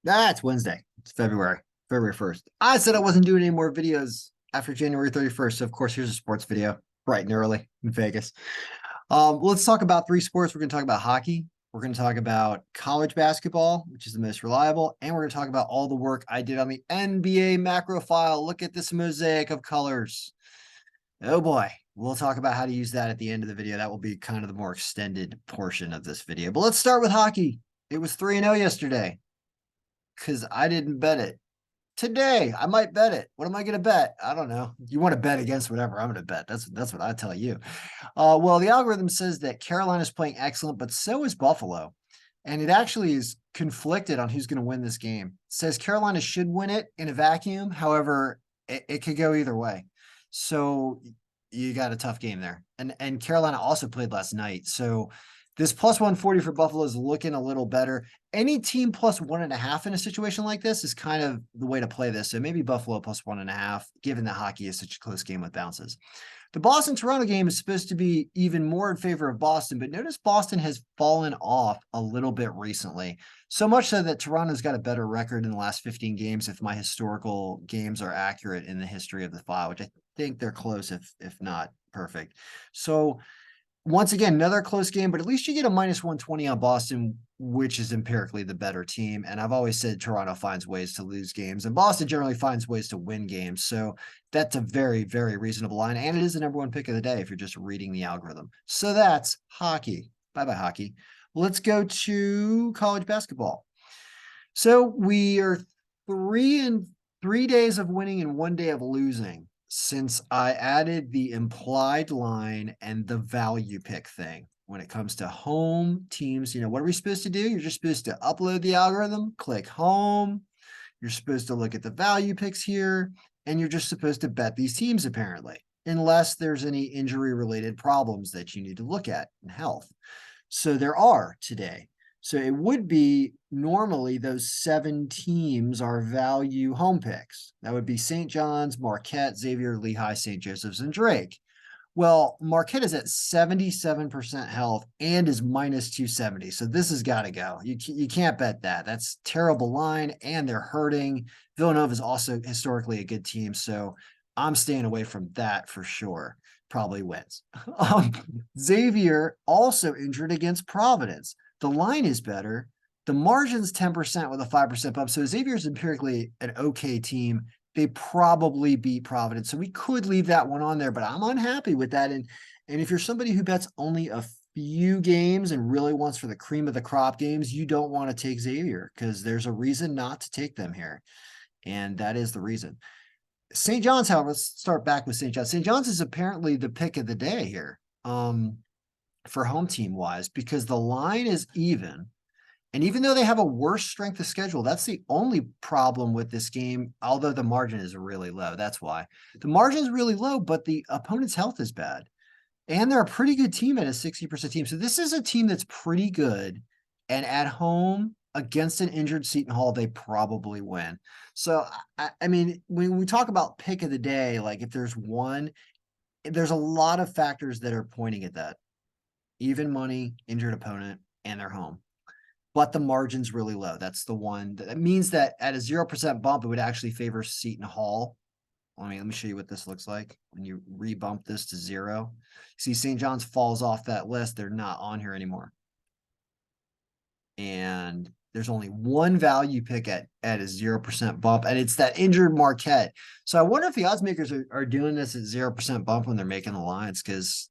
That's Wednesday. It's February 1st. I said I wasn't doing any more videos after January 31st. So, of course, here's a sports video bright and early in Vegas. Let's talk about three sports. We're going to talk about hockey. We're going to talk about college basketball, which is the most reliable. And we're going to talk about all the work I did on the NBA macro file. Look at this mosaic of colors. Oh boy. We'll talk about how to use that at the end of the video. That will be kind of the more extended portion of this video. But let's start with hockey. It was 3-0 yesterday because I didn't bet it. Today, I might bet it. What am I going to bet? I don't know. You want to bet against whatever I'm going to bet. That's what I tell you. Well, the algorithm says that Carolina is playing excellent, but so is Buffalo. And it actually is conflicted on who's going to win this game. It says Carolina should win it in a vacuum. However, it could go either way. So you got a tough game there. And Carolina also played last night. So this plus 140 for Buffalo is looking a little better. Any team plus 1.5 in a situation like this is kind of the way to play this. So maybe Buffalo plus 1.5, given that hockey is such a close game with bounces. The Boston-Toronto game is supposed to be even more in favor of Boston, but notice Boston has fallen off a little bit recently. So much so that Toronto's got a better record in the last 15 games if my historical games are accurate in the history of the file, which I think they're close if not perfect. So once again, another close game, but at least you get a minus 120 on Boston, which is empirically the better team. And I've always said Toronto finds ways to lose games, and Boston generally finds ways to win games. So that's a very, very reasonable line. And it is the number one pick of the day if you're just reading the algorithm. So that's hockey. Bye-bye, hockey. Let's go to college basketball. So we are 3 days of winning and 1 day of losing since I added the implied line and the value pick thing. When it comes to home teams, what are we supposed to do? You're just supposed to upload the algorithm, click home. You're supposed to look at the value picks here, and you're just supposed to bet these teams apparently, unless there's any injury related problems that you need to look at in health. So there are today. So it would be normally those 7 teams are value home picks. That would be St. John's, Marquette, Xavier, Lehigh, St. Joseph's, and Drake. Well, Marquette is at 77% health and is minus 270. So this has got to go. You can't bet that. That's terrible line, and they're hurting. Villanova is also historically a good team. So I'm staying away from that for sure. Probably wins. Xavier also injured against Providence. The line is better. The margin's 10% with a 5% bump. So Xavier's empirically an okay team. They probably beat Providence. So we could leave that one on there, but I'm unhappy with that. And if you're somebody who bets only a few games and really wants for the cream of the crop games, you don't want to take Xavier because there's a reason not to take them here. And that is the reason. St. John's, however, let's start back with St. John's. St. John's is apparently the pick of the day here for home team wise because the line is even. And even though they have a worse strength of schedule, that's the only problem with this game, although the margin is really low. That's why. The margin is really low, but the opponent's health is bad. And they're a pretty good team at a 60% team. So this is a team that's pretty good. And at home against an injured Seton Hall, they probably win. So, I mean, when we talk about pick of the day, like if there's one, there's a lot of factors that are pointing at that. Even money, injured opponent, and they're home. But the margin's really low. That's the one. That means that at a 0% bump, it would actually favor Seton Hall. Let me show you what this looks like when you rebump this to 0. See, St. John's falls off that list. They're not on here anymore. And there's only one value pick at a 0% bump, and it's that injured Marquette. So I wonder if the odds makers are doing this at 0% bump when they're making the lines, because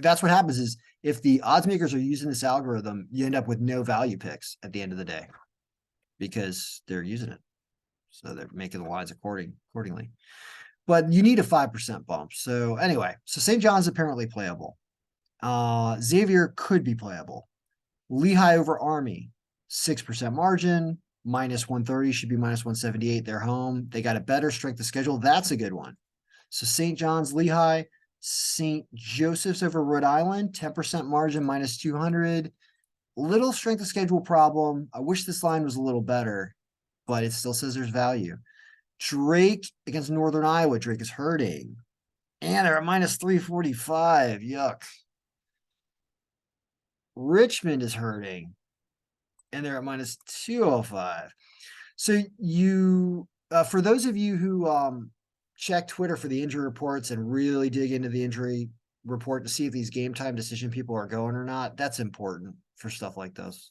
that's what happens is if the odds makers are using this algorithm, you end up with no value picks at the end of the day because they're using it. So they're making the lines accordingly. But you need a 5% bump. So anyway, so St. John's apparently playable. Xavier could be playable. Lehigh over Army, 6% margin, minus 130 should be minus 178. They're home. They got a better strength of schedule. That's a good one. So St. John's, Lehigh, St. Joseph's over Rhode Island, 10% margin, minus 200. Little strength of schedule problem. I wish this line was a little better, but it still says there's value. Drake against Northern Iowa. Drake is hurting. And they're at minus 345. Yuck. Richmond is hurting. and they're at minus 205. So you, for those of you who check Twitter for the injury reports and really dig into the injury report to see if these game time decision people are going or not, that's important for stuff like this.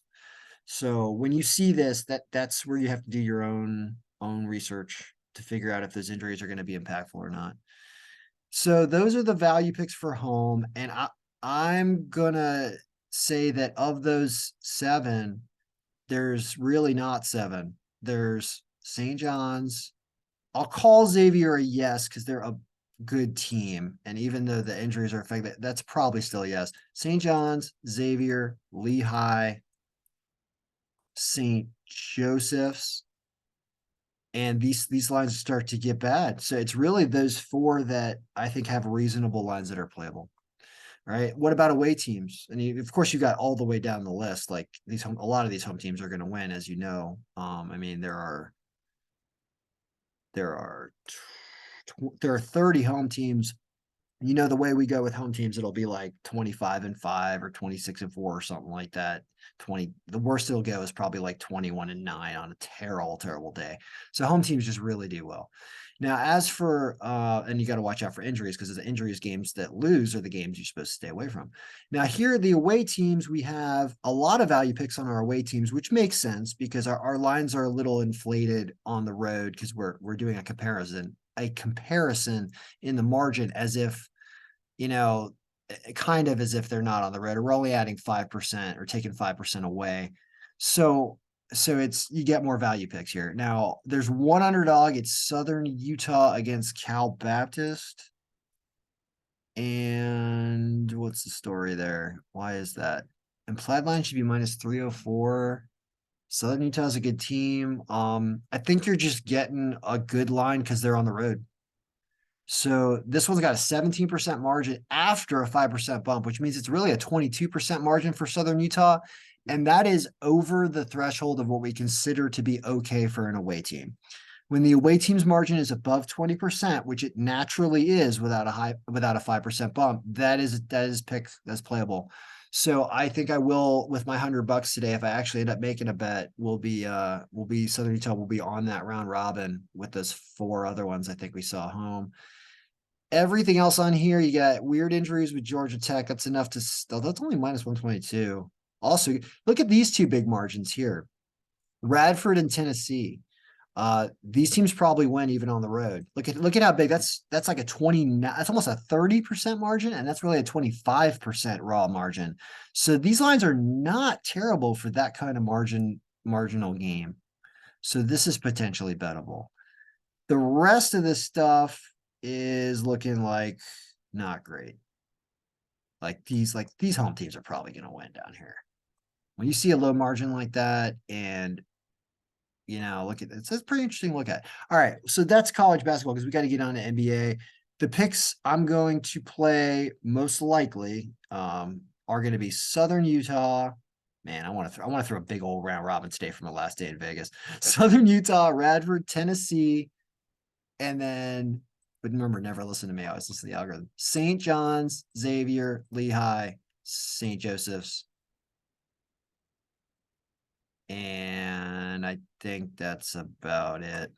So when you see this, that's where you have to do your own research to figure out if those injuries are going to be impactful or not. So those are the value picks for home, and I'm gonna say that of those seven, there's really not seven. There's St. John's. I'll call Xavier a yes because they're a good team. And even though the injuries are affected, that's probably still a yes. St. John's, Xavier, Lehigh, St. Joseph's. And these lines start to get bad. So it's really those four that I think have reasonable lines that are playable. Right. What about away teams? And of course, you got all the way down the list. Like a lot of these home teams are going to win, as you know. I mean, there are 30 home teams. You know, the way we go with home teams, it'll be like 25-5 or 26-4 or something like that. 20, the worst it'll go is probably like 21-9 on a terrible day. So home teams just really do well. Now, as for and you got to watch out for injuries, because the injuries games that lose are the games you're supposed to stay away from. Now, here are the away teams. We have a lot of value picks on our away teams, which makes sense because our lines are a little inflated on the road because we're doing a comparison in the margin as if, kind of as if they're not on the road. We're only adding 5% or taking 5% away. So it's, you get more value picks here. Now there's one underdog. It's Southern Utah against Cal Baptist. And what's the story there? Why is that? Implied line should be minus 304. Southern Utah is a good team. I think you're just getting a good line because they're on the road. So this one's got a 17% margin after a 5% bump, which means it's really a 22% margin for Southern Utah. And that is over the threshold of what we consider to be okay for an away team. When the away team's margin is above 20%, which it naturally is without a 5% bump, that is picked as playable. So I think I will, with my $100 today, if I actually end up making a bet, will be Southern Utah will be on that round robin with those four other ones I think we saw home. Everything else on here, you got weird injuries with Georgia Tech. That's enough to that's only minus 122. Also, look at these two big margins here. Radford and Tennessee. These teams probably win even on the road. Look at how big that's like a 29, that's almost a 30% margin, and that's really a 25% raw margin. So these lines are not terrible for that kind of marginal game. So this is potentially bettable. The rest of this stuff is looking like not great. Like these home teams are probably going to win down here. When you see a low margin like that, and look at this, it's pretty interesting to look at. All right, so that's college basketball because we got to get on to NBA. The picks I'm going to play most likely are going to be Southern Utah. Man, I want to throw a big old round robin today from the last day in Vegas. Southern Utah, Radford, Tennessee, and then, but remember, never listen to me. I always listen to the algorithm. St. John's, Xavier, Lehigh, St. Joseph's. And I think that's about it.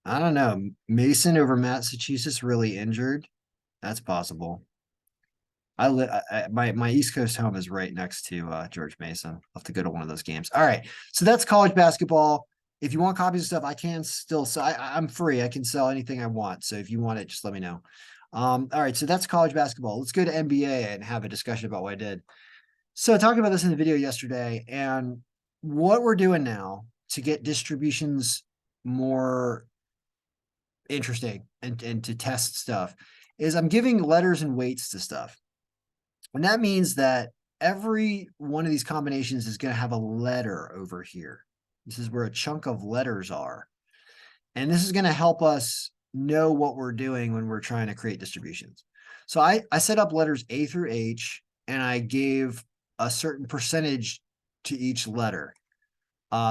I don't know. Mason over Massachusetts really injured. That's possible. My East Coast home is right next to George Mason. I'll have to go to one of those games. All right. So that's college basketball. If you want copies of stuff, I can still sell. I'm free. I can sell anything I want. So if you want it, just let me know. All right. So that's college basketball. Let's go to NBA and have a discussion about what I did. So I talked about this in the video yesterday, and what we're doing now to get distributions more interesting and to test stuff is I'm giving letters and weights to stuff. And that means that every one of these combinations is going to have a letter over here. This is where a chunk of letters are. And this is going to help us know what we're doing when we're trying to create distributions. So I set up letters A through H, and I gave a certain percentage to each letter.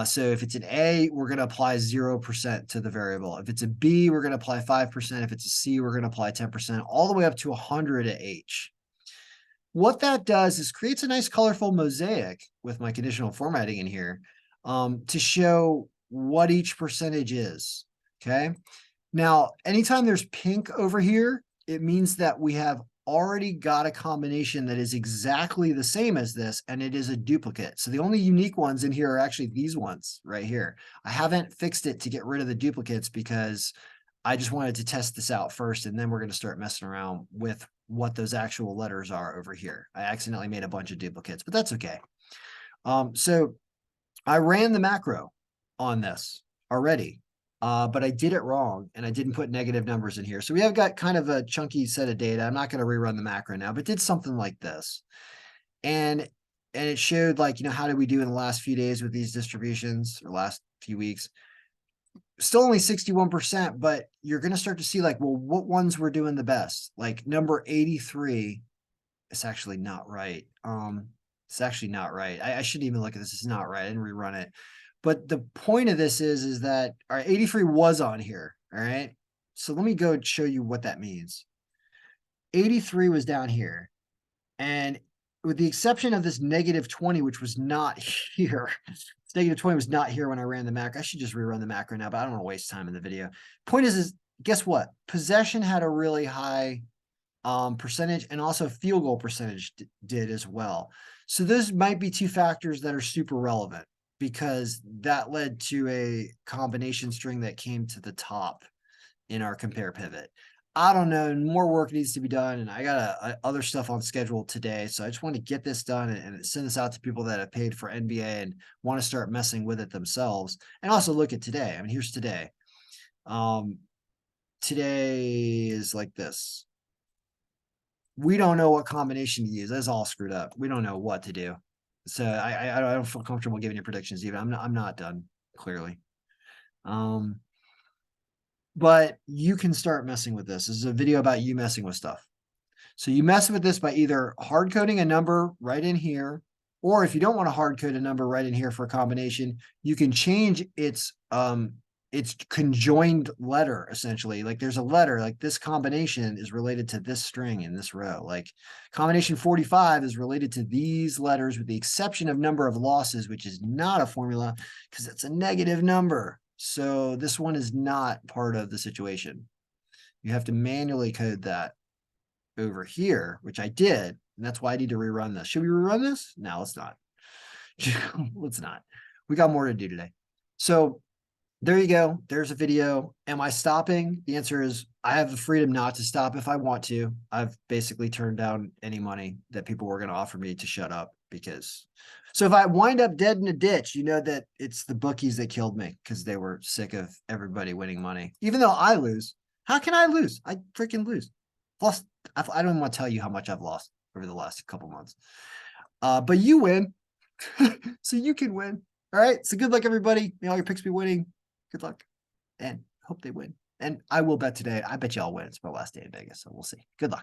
So if it's an A, we're going to apply 0% to the variable. If it's a B, we're going to apply 5%. If it's a C, we're going to apply 10%, all the way up to 100 at H. What that does is creates a nice colorful mosaic with my conditional formatting in here, to show what each percentage is. Okay. Now, anytime there's pink over here, it means that we have already got a combination that is exactly the same as this, and it is a duplicate. So the only unique ones in here are actually these ones right here. I haven't fixed it to get rid of the duplicates because I just wanted to test this out first, and then we're going to start messing around with what those actual letters are over here. I accidentally made a bunch of duplicates, but that's okay. So I ran the macro on this already, but I did it wrong, and I didn't put negative numbers in here. So we have got kind of a chunky set of data. I'm not going to rerun the macro now, but did something like this. And it showed, like, how did we do in the last few days with these distributions, or last few weeks? Still only 61%, but you're going to start to see, like, well, what ones were doing the best? Like number 83, it's actually not right. It's actually not right. I shouldn't even look at this. It's not right. I didn't rerun it. But the point of this is that our 83 was on here. All right. So let me go show you what that means. 83 was down here. And with the exception of this -20, which was not here, this -20 was not here when I ran the macro. I should just rerun the macro now, but I don't want to waste time in the video. Point is guess what? Possession had a really high percentage, and also field goal percentage did as well. So those might be two factors that are super relevant, because that led to a combination string that came to the top in our compare pivot. I don't know. More work needs to be done, and I got other stuff on schedule today. So I just want to get this done and send this out to people that have paid for NBA and want to start messing with it themselves. And also look at today. I mean, here's today. Today is like this. We don't know what combination to use. That's all screwed up. We don't know what to do. So I don't feel comfortable giving you predictions even. I'm not done, clearly. But you can start messing with this. This is a video about you messing with stuff. So you mess with this by either hard coding a number right in here, or if you don't want to hard code a number right in here for a combination, you can change its conjoined letter, essentially. Like there's a letter, like this combination is related to this string in this row. Like combination 45 is related to these letters with the exception of number of losses, which is not a formula because it's a negative number. So this one is not part of the situation. You have to manually code that over here, which I did, and that's why I need to rerun this. Should we rerun this? No, let's not. Let's not. We got more to do today. So there you go. There's a video. Am I stopping? The answer is I have the freedom not to stop if I want to. I've basically turned down any money that people were going to offer me to shut up, because so if I wind up dead in a ditch, you know that it's the bookies that killed me because they were sick of everybody winning money. Even though I lose. How can I lose? I freaking lose. Plus, I don't even want to tell you how much I've lost over the last couple months. But you win. So you can win. All right. So good luck, everybody. May all your picks be winning. Good luck, and hope they win. And I will bet today. I bet you I'll win. It's my last day in Vegas, so we'll see. Good luck.